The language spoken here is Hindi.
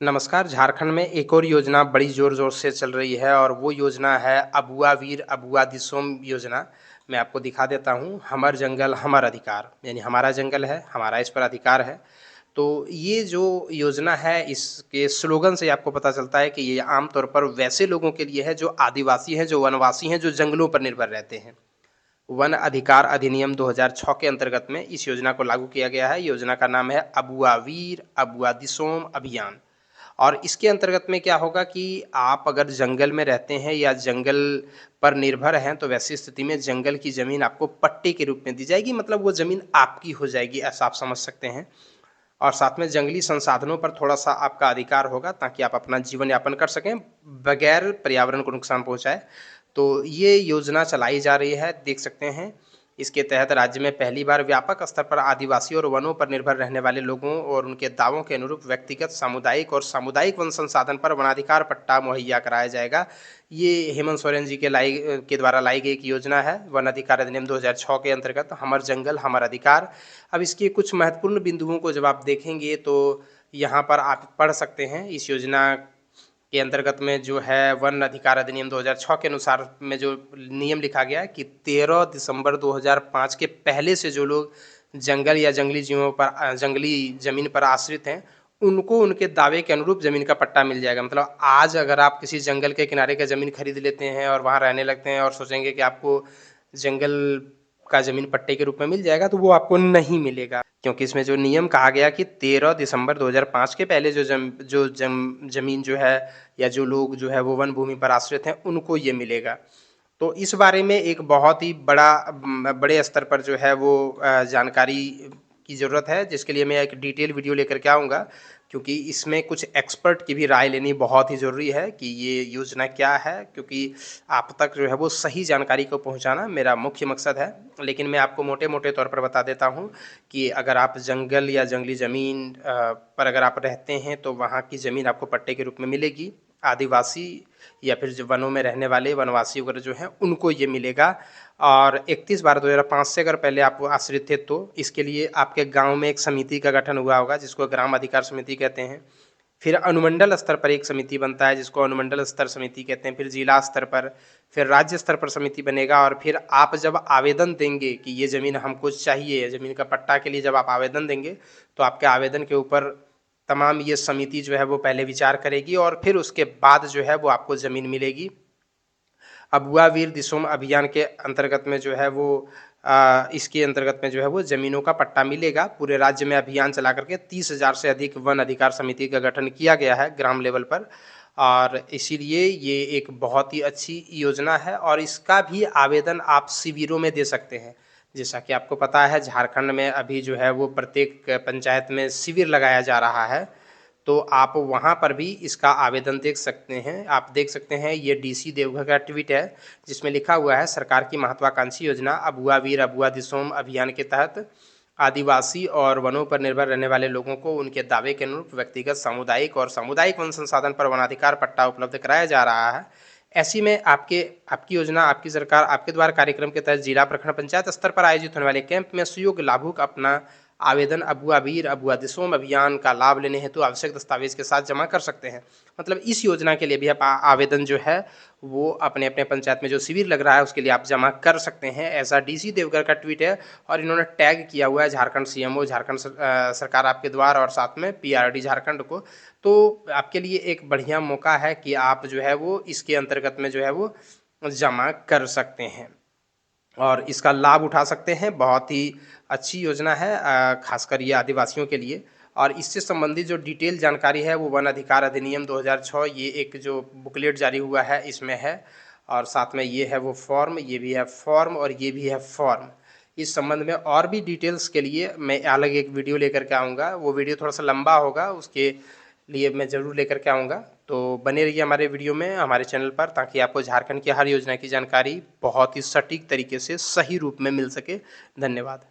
नमस्कार, झारखंड में एक और योजना बड़ी ज़ोर-ज़ोर से चल रही है और वो योजना है अबुआ वीर अबुआ दिसोम योजना। मैं आपको दिखा देता हूँ, हमर जंगल हमर अधिकार, यानी हमारा जंगल है, हमारा इस पर अधिकार है। तो ये जो योजना है, इसके स्लोगन से आपको पता चलता है कि ये आम तौर पर वैसे लोगों के लिए है जो आदिवासी हैं, जो वनवासी हैं, जो जंगलों पर निर्भर रहते हैं। वन अधिकार अधिनियम 2006 के अंतर्गत में इस योजना को लागू किया गया है। योजना का नाम है अबुआ वीर अबुआ दिसोम अभियान। और इसके अंतर्गत में क्या होगा कि आप अगर जंगल में रहते हैं या जंगल पर निर्भर हैं, तो वैसी स्थिति में जंगल की ज़मीन आपको पट्टे के रूप में दी जाएगी, मतलब वो ज़मीन आपकी हो जाएगी, ऐसा आप समझ सकते हैं। और साथ में जंगली संसाधनों पर थोड़ा-सा आपका अधिकार होगा ताकि आप अपना जीवन यापन कर सकें, बगैर पर्यावरण को नुकसान पहुँचाए। तो ये योजना चलाई जा रही है, देख सकते हैं। इसके तहत राज्य में पहली बार व्यापक स्तर पर आदिवासी और वनों पर निर्भर रहने वाले लोगों और उनके दावों के अनुरूप व्यक्तिगत, सामुदायिक वन संसाधन पर वनाधिकार पट्टा मुहैया कराया जाएगा। ये हेमंत सोरेन जी के द्वारा लाई गई एक योजना है, वन अधिकार अधिनियम 2006 के अंतर्गत हमर जंगल हमर अधिकार। अब इसके कुछ महत्वपूर्ण बिंदुओं को जब आप देखेंगे तो यहाँ पर आप पढ़ सकते हैं, इस योजना के अंतर्गत में जो है वन अधिकार अधिनियम 2006 के अनुसार में जो नियम लिखा गया है कि 13 दिसंबर 2005 के पहले से जो लोग जंगल या जंगली जीवों पर जंगली ज़मीन पर आश्रित हैं, उनको उनके दावे के अनुरूप ज़मीन का पट्टा मिल जाएगा। मतलब आज अगर आप किसी जंगल के किनारे का ज़मीन खरीद लेते हैं और वहाँ रहने लगते हैं और सोचेंगे कि आपको जंगल का ज़मीन पट्टे के रूप में मिल जाएगा, तो वो आपको नहीं मिलेगा। क्योंकि इसमें जो नियम कहा गया कि 13 दिसंबर 2005 के पहले ज़मीन जो है या जो लोग जो है वो वन भूमि पर आश्रित हैं, उनको ये मिलेगा। तो इस बारे में एक बहुत ही बड़े स्तर पर जो है वो जानकारी की ज़रूरत है, जिसके लिए मैं एक डिटेल वीडियो लेकर के आऊँगा, क्योंकि इसमें कुछ एक्सपर्ट की भी राय लेनी बहुत ही ज़रूरी है कि ये योजना क्या है, क्योंकि आप तक जो है वो सही जानकारी को पहुँचाना मेरा मुख्य मकसद है। लेकिन मैं आपको मोटे-मोटे तौर पर बता देता हूँ कि अगर आप जंगल या जंगली ज़मीन पर अगर आप रहते हैं, तो वहाँ की ज़मीन आपको पट्टे के रूप में मिलेगी। आदिवासी या फिर जो वनों में रहने वाले वनवासी वगैरह जो हैं, उनको ये मिलेगा। और 31/12/2005 से अगर पहले आप आश्रित थे, तो इसके लिए आपके गांव में एक समिति का गठन हुआ होगा, जिसको ग्राम अधिकार समिति कहते हैं। फिर अनुमंडल स्तर पर एक समिति बनता है, जिसको अनुमंडल स्तर समिति कहते हैं। फिर जिला स्तर पर, फिर राज्य स्तर पर समिति बनेगा। और फिर आप जब आवेदन देंगे कि ये ज़मीन हमको चाहिए, ज़मीन का पट्टा के लिए जब आप आवेदन देंगे, तो आपके आवेदन के ऊपर तमाम ये समिति जो है वो पहले विचार करेगी और फिर उसके बाद जो है वो आपको ज़मीन मिलेगी। अबुआ वीर दिसोम अभियान के अंतर्गत में जो है वो इसके अंतर्गत में जो है वो ज़मीनों का पट्टा मिलेगा। पूरे राज्य में अभियान चला करके 30,000 से अधिक वन अधिकार समिति का गठन किया गया है ग्राम लेवल पर। और इसीलिए ये एक बहुत ही अच्छी योजना है और इसका भी आवेदन आप शिविरों में दे सकते हैं। जैसा कि आपको पता है, झारखंड में अभी जो है वो प्रत्येक पंचायत में शिविर लगाया जा रहा है, तो आप वहाँ पर भी इसका आवेदन देख सकते हैं। आप देख सकते हैं, ये डीसी देवघर का ट्वीट है, जिसमें लिखा हुआ है, सरकार की महत्वाकांक्षी योजना अबुआ वीर अबुआ दिसोम अभियान के तहत आदिवासी और वनों पर निर्भर रहने वाले लोगों को उनके दावे के अनुरूप व्यक्तिगत, सामुदायिक वन संसाधन पर वनाधिकार पट्टा उपलब्ध कराया जा रहा है। ऐसी में आपकी योजना, आपकी सरकार, आपके द्वारा कार्यक्रम के तहत जिला, प्रखंड, पंचायत स्तर पर आयोजित होने वाले कैंप में सुयोग्य लाभुक अपना आवेदन अबुआ वीर अबुआ दिसोम अभियान का लाभ लेने हेतु आवश्यक दस्तावेज के साथ जमा कर सकते हैं। मतलब इस योजना के लिए भी आप आवेदन जो है वो अपने अपने पंचायत में जो शिविर लग रहा है उसके लिए आप जमा कर सकते हैं, ऐसा डीसी देवघर का ट्वीट है। और इन्होंने टैग किया हुआ है झारखंड सीएमओ, झारखंड सरकार आपके द्वार और साथ में पीआरडी झारखंड को। तो आपके लिए एक बढ़िया मौका है कि आप जो है वो इसके अंतर्गत में जो है वो जमा कर सकते हैं और इसका लाभ उठा सकते हैं। बहुत ही अच्छी योजना है, खासकर ये आदिवासियों के लिए। और इससे संबंधित जो डिटेल जानकारी है वो वन अधिकार अधिनियम 2006, ये एक जो बुकलेट जारी हुआ है इसमें है। और साथ में ये है वो फॉर्म, ये भी है फॉर्म और ये भी है फॉर्म। इस संबंध में और भी डिटेल्स के लिए मैं अलग एक वीडियो लेकर के आऊँगा। वो वीडियो थोड़ा सा लंबा होगा, उसके लिए मैं ज़रूर लेकर के आऊँगा। तो बने रहिए हमारे वीडियो में, हमारे चैनल पर, ताकि आपको झारखंड की हर योजना की जानकारी बहुत ही सटीक तरीके से सही रूप में मिल सके। धन्यवाद।